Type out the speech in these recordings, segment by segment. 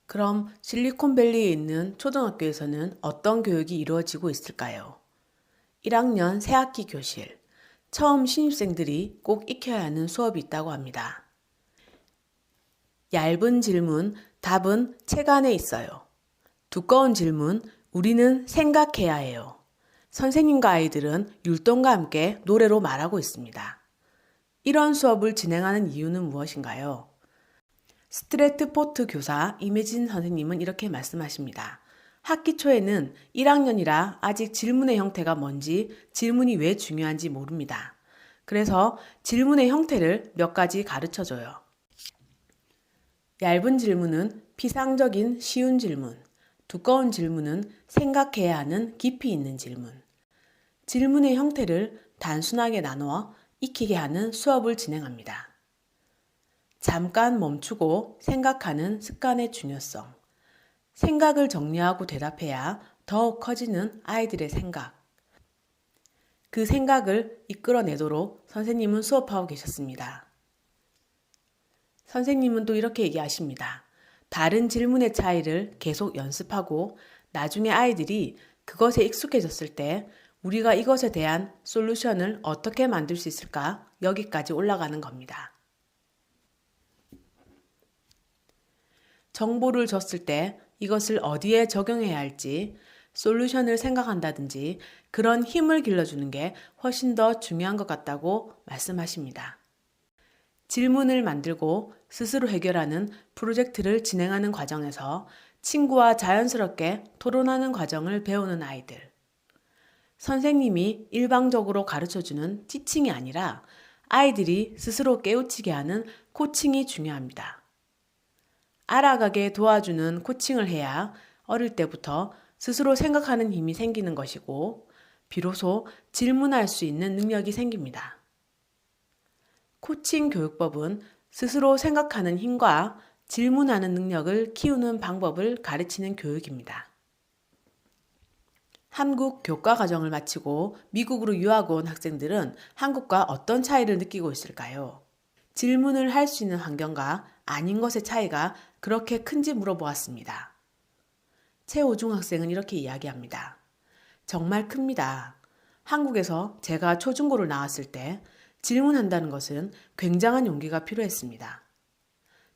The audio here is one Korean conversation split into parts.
그럼 실리콘밸리에 있는 초등학교에서는 어떤 교육이 이루어지고 있을까요? 1학년 새학기 교실. 처음 신입생들이 꼭 익혀야 하는 수업이 있다고 합니다. 얇은 질문, 답은 책 안에 있어요. 두꺼운 질문, 우리는 생각해야 해요. 선생님과 아이들은 율동과 함께 노래로 말하고 있습니다. 이런 수업을 진행하는 이유는 무엇인가요? 스트래트포트 교사 임혜진 선생님은 이렇게 말씀하십니다. 학기 초에는 1학년이라 아직 질문의 형태가 뭔지, 질문이 왜 중요한지 모릅니다. 그래서 질문의 형태를 몇 가지 가르쳐 줘요. 얇은 질문은 피상적인 쉬운 질문, 두꺼운 질문은 생각해야 하는 깊이 있는 질문. 질문의 형태를 단순하게 나누어 익히게 하는 수업을 진행합니다. 잠깐 멈추고 생각하는 습관의 중요성. 생각을 정리하고 대답해야 더욱 커지는 아이들의 생각. 그 생각을 이끌어내도록 선생님은 수업하고 계셨습니다. 선생님은 또 이렇게 얘기하십니다. 다른 질문의 차이를 계속 연습하고 나중에 아이들이 그것에 익숙해졌을 때 우리가 이것에 대한 솔루션을 어떻게 만들 수 있을까? 여기까지 올라가는 겁니다. 정보를 줬을 때 이것을 어디에 적용해야 할지 솔루션을 생각한다든지 그런 힘을 길러주는 게 훨씬 더 중요한 것 같다고 말씀하십니다. 질문을 만들고 스스로 해결하는 프로젝트를 진행하는 과정에서 친구와 자연스럽게 토론하는 과정을 배우는 아이들. 선생님이 일방적으로 가르쳐주는 티칭이 아니라 아이들이 스스로 깨우치게 하는 코칭이 중요합니다. 알아가게 도와주는 코칭을 해야 어릴 때부터 스스로 생각하는 힘이 생기는 것이고 비로소 질문할 수 있는 능력이 생깁니다. 코칭 교육법은 스스로 생각하는 힘과 질문하는 능력을 키우는 방법을 가르치는 교육입니다. 한국 교과 과정을 마치고 미국으로 유학 온 학생들은 한국과 어떤 차이를 느끼고 있을까요? 질문을 할 수 있는 환경과 아닌 것의 차이가 그렇게 큰지 물어보았습니다. 최오중 학생은 이렇게 이야기합니다. 정말 큽니다. 한국에서 제가 초중고를 나왔을 때 질문한다는 것은 굉장한 용기가 필요했습니다.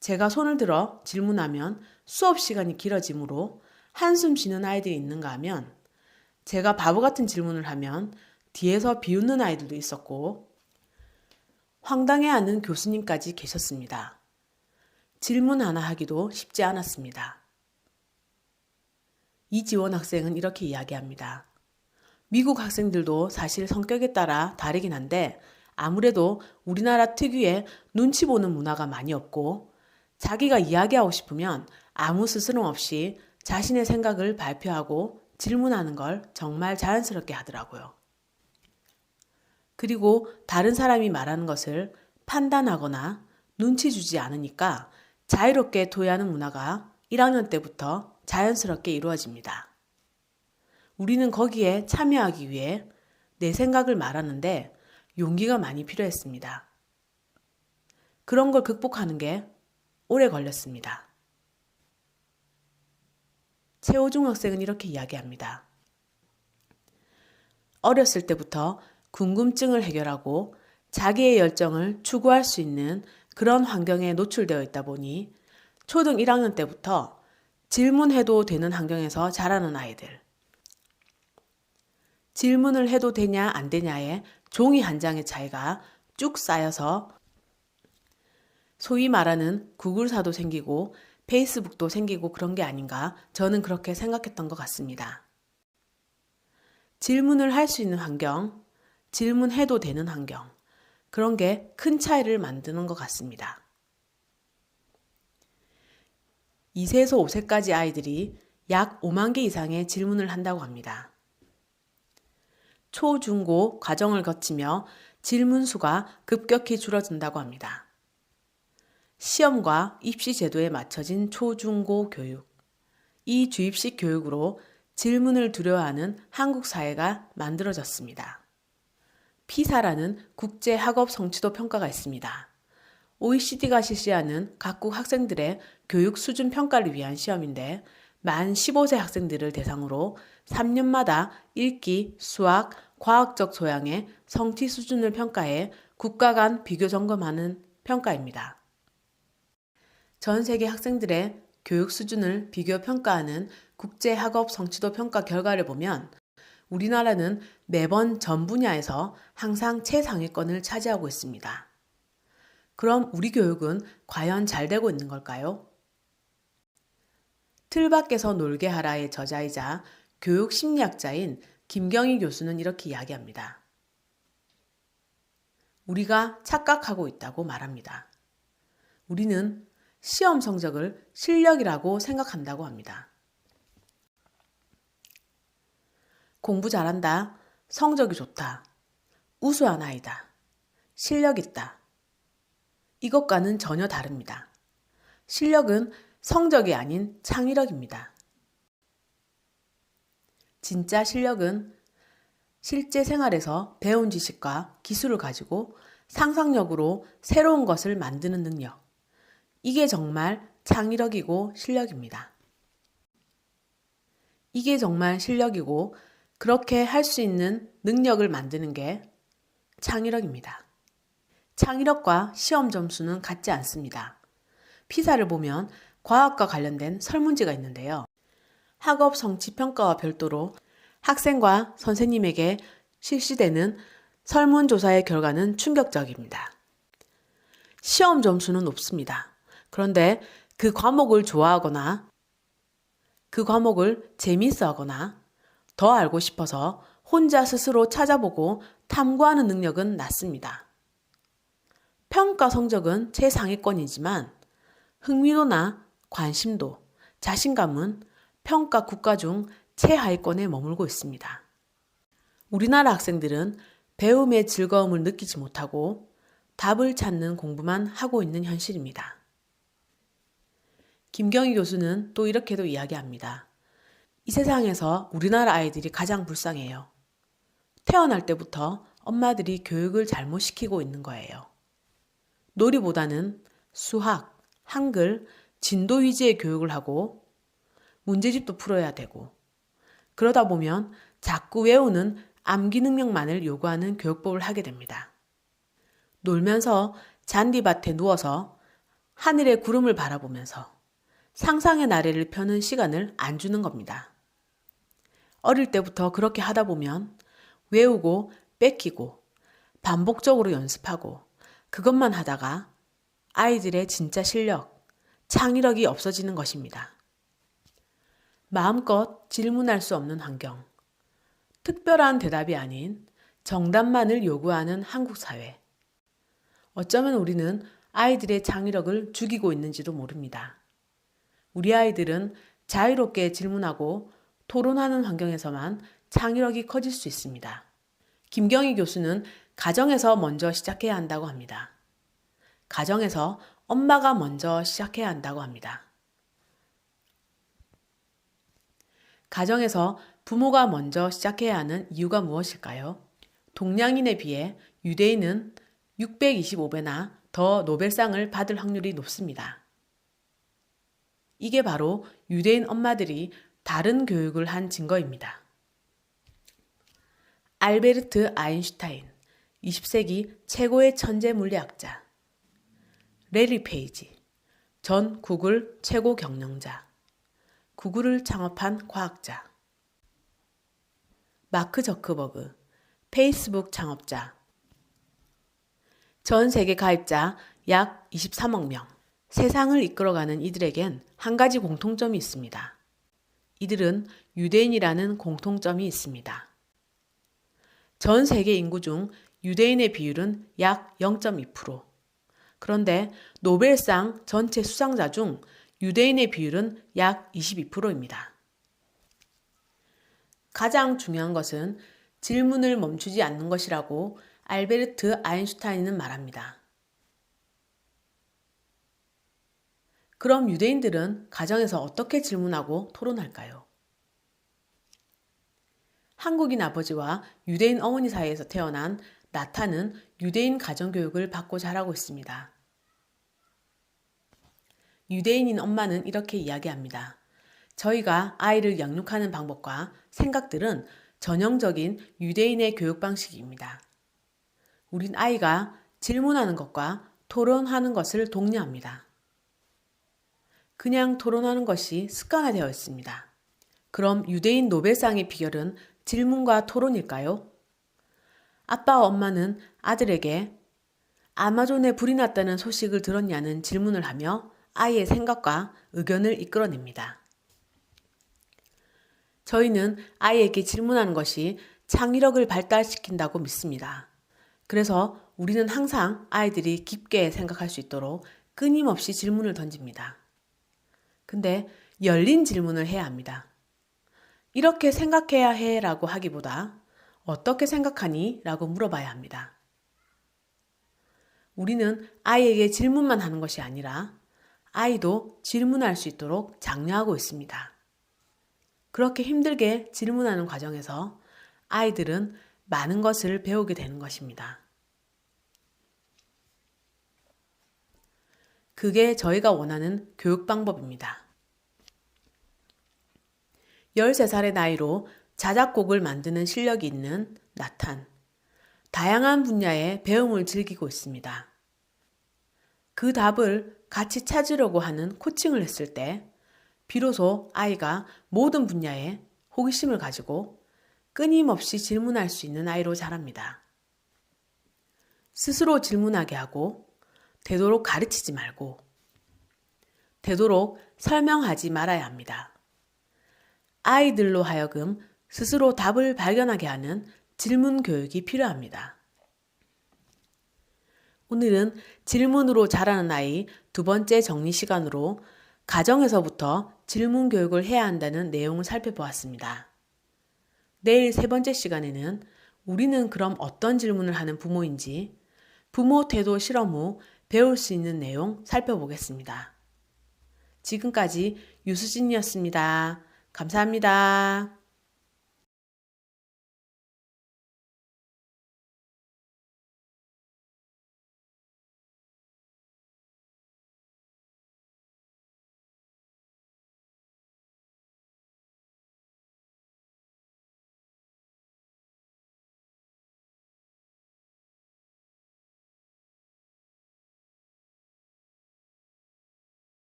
제가 손을 들어 질문하면 수업 시간이 길어지므로 한숨 쉬는 아이들이 있는가 하면 제가 바보 같은 질문을 하면 뒤에서 비웃는 아이들도 있었고 황당해하는 교수님까지 계셨습니다. 질문 하나 하기도 쉽지 않았습니다. 이지원 학생은 이렇게 이야기합니다. 미국 학생들도 사실 성격에 따라 다르긴 한데 아무래도 우리나라 특유의 눈치 보는 문화가 많이 없고 자기가 이야기하고 싶으면 아무 스스럼 없이 자신의 생각을 발표하고 질문하는 걸 정말 자연스럽게 하더라고요. 그리고 다른 사람이 말하는 것을 판단하거나 눈치 주지 않으니까 자유롭게 토의하는 문화가 1학년 때부터 자연스럽게 이루어집니다. 우리는 거기에 참여하기 위해 내 생각을 말하는데 용기가 많이 필요했습니다. 그런 걸 극복하는 게 오래 걸렸습니다. 최호중 학생은 이렇게 이야기합니다. 어렸을 때부터 궁금증을 해결하고 자기의 열정을 추구할 수 있는 그런 환경에 노출되어 있다 보니 초등 1학년 때부터 질문해도 되는 환경에서 자라는 아이들. 질문을 해도 되냐 안 되냐의 종이 한 장의 차이가 쭉 쌓여서 소위 말하는 구글사도 생기고 페이스북도 생기고 그런 게 아닌가 저는 그렇게 생각했던 것 같습니다. 질문을 할 수 있는 환경, 질문해도 되는 환경, 그런 게 큰 차이를 만드는 것 같습니다. 2세에서 5세까지 아이들이 약 5만 개 이상의 질문을 한다고 합니다. 초, 중, 고 과정을 거치며 질문 수가 급격히 줄어든다고 합니다. 시험과 입시 제도에 맞춰진 초, 중, 고 교육. 이 주입식 교육으로 질문을 두려워하는 한국 사회가 만들어졌습니다. 피사라는 국제 학업 성취도 평가가 있습니다. OECD가 실시하는 각국 학생들의 교육 수준 평가를 위한 시험인데 만 15세 학생들을 대상으로 3년마다 읽기, 수학, 과학적 소양의 성취 수준을 평가해 국가 간 비교 점검하는 평가입니다. 전 세계 학생들의 교육 수준을 비교 평가하는 국제학업 성취도 평가 결과를 보면 우리나라는 매번 전 분야에서 항상 최상위권을 차지하고 있습니다. 그럼 우리 교육은 과연 잘 되고 있는 걸까요? 틀 밖에서 놀게 하라의 저자이자 교육 심리학자인 김경희 교수는 이렇게 이야기합니다. 우리가 착각하고 있다고 말합니다. 우리는 시험 성적을 실력이라고 생각한다고 합니다. 공부 잘한다, 성적이 좋다, 우수한 아이다, 실력 있다. 이것과는 전혀 다릅니다. 실력은 성적이 아닌 창의력입니다. 진짜 실력은 실제 생활에서 배운 지식과 기술을 가지고 상상력으로 새로운 것을 만드는 능력. 이게 정말 창의력이고 실력입니다. 이게 정말 실력이고 그렇게 할 수 있는 능력을 만드는 게 창의력입니다. 창의력과 시험 점수는 같지 않습니다. 피사를 보면 과학과 관련된 설문지가 있는데요. 학업 성취 평가와 별도로 학생과 선생님에게 실시되는 설문조사의 결과는 충격적입니다. 시험 점수는 높습니다. 그런데 그 과목을 좋아하거나 그 과목을 재미있어하거나 더 알고 싶어서 혼자 스스로 찾아보고 탐구하는 능력은 낮습니다. 평가 성적은 최상위권이지만 흥미도나 관심도, 자신감은 평가 국가 중 최하위권에 머물고 있습니다. 우리나라 학생들은 배움의 즐거움을 느끼지 못하고 답을 찾는 공부만 하고 있는 현실입니다. 김경희 교수는 또 이렇게도 이야기합니다. 이 세상에서 우리나라 아이들이 가장 불쌍해요. 태어날 때부터 엄마들이 교육을 잘못 시키고 있는 거예요. 놀이보다는 수학, 한글, 진도 위주의 교육을 하고 문제집도 풀어야 되고 그러다 보면 자꾸 외우는 암기 능력만을 요구하는 교육법을 하게 됩니다. 놀면서 잔디밭에 누워서 하늘의 구름을 바라보면서 상상의 나래를 펴는 시간을 안 주는 겁니다. 어릴 때부터 그렇게 하다 보면 외우고 뺏기고 반복적으로 연습하고 그것만 하다가 아이들의 진짜 실력, 창의력이 없어지는 것입니다. 마음껏 질문할 수 없는 환경, 특별한 대답이 아닌 정답만을 요구하는 한국 사회. 어쩌면 우리는 아이들의 창의력을 죽이고 있는지도 모릅니다. 우리 아이들은 자유롭게 질문하고 토론하는 환경에서만 창의력이 커질 수 있습니다. 김경희 교수는 가정에서 먼저 시작해야 한다고 합니다. 가정에서 엄마가 먼저 시작해야 한다고 합니다. 가정에서 부모가 먼저 시작해야 하는 이유가 무엇일까요? 동양인에 비해 유대인은 625배나 더 노벨상을 받을 확률이 높습니다. 이게 바로 유대인 엄마들이 다른 교육을 한 증거입니다. 알베르트 아인슈타인, 20세기 최고의 천재 물리학자. 레리 페이지, 전 구글 최고 경영자. 구글을 창업한 과학자. 마크 저크버그, 페이스북 창업자. 전 세계 가입자 약 23억 명. 세상을 이끌어가는 이들에겐 한 가지 공통점이 있습니다. 이들은 유대인이라는 공통점이 있습니다. 전 세계 인구 중 유대인의 비율은 약 0.2%. 그런데 노벨상 전체 수상자 중 유대인의 비율은 약 22%입니다. 가장 중요한 것은 질문을 멈추지 않는 것이라고 알베르트 아인슈타인은 말합니다. 그럼 유대인들은 가정에서 어떻게 질문하고 토론할까요? 한국인 아버지와 유대인 어머니 사이에서 태어난 나탄은 유대인 가정교육을 받고 자라고 있습니다. 유대인인 엄마는 이렇게 이야기합니다. 저희가 아이를 양육하는 방법과 생각들은 전형적인 유대인의 교육 방식입니다. 우린 아이가 질문하는 것과 토론하는 것을 독려합니다. 그냥 토론하는 것이 습관화되어 있습니다. 그럼 유대인 노벨상의 비결은 질문과 토론일까요? 아빠와 엄마는 아들에게 아마존에 불이 났다는 소식을 들었냐는 질문을 하며 아이의 생각과 의견을 이끌어냅니다. 저희는 아이에게 질문하는 것이 창의력을 발달시킨다고 믿습니다. 그래서 우리는 항상 아이들이 깊게 생각할 수 있도록 끊임없이 질문을 던집니다. 근데 열린 질문을 해야 합니다. 이렇게 생각해야 해 라고 하기보다 어떻게 생각하니? 라고 물어봐야 합니다. 우리는 아이에게 질문만 하는 것이 아니라 아이도 질문할 수 있도록 장려하고 있습니다. 그렇게 힘들게 질문하는 과정에서 아이들은 많은 것을 배우게 되는 것입니다. 그게 저희가 원하는 교육 방법입니다. 13살의 나이로 자작곡을 만드는 실력이 있는 나탄. 다양한 분야의 배움을 즐기고 있습니다. 그 답을 같이 찾으려고 하는 코칭을 했을 때 비로소 아이가 모든 분야에 호기심을 가지고 끊임없이 질문할 수 있는 아이로 자랍니다. 스스로 질문하게 하고 되도록 가르치지 말고 되도록 설명하지 말아야 합니다. 아이들로 하여금 스스로 답을 발견하게 하는 질문 교육이 필요합니다. 오늘은 질문으로 자라는 아이 두 번째 정리 시간으로 가정에서부터 질문 교육을 해야 한다는 내용을 살펴보았습니다. 내일 세 번째 시간에는 우리는 그럼 어떤 질문을 하는 부모인지 부모 태도 실험 후 배울 수 있는 내용 살펴보겠습니다. 지금까지 유수진이었습니다. 감사합니다.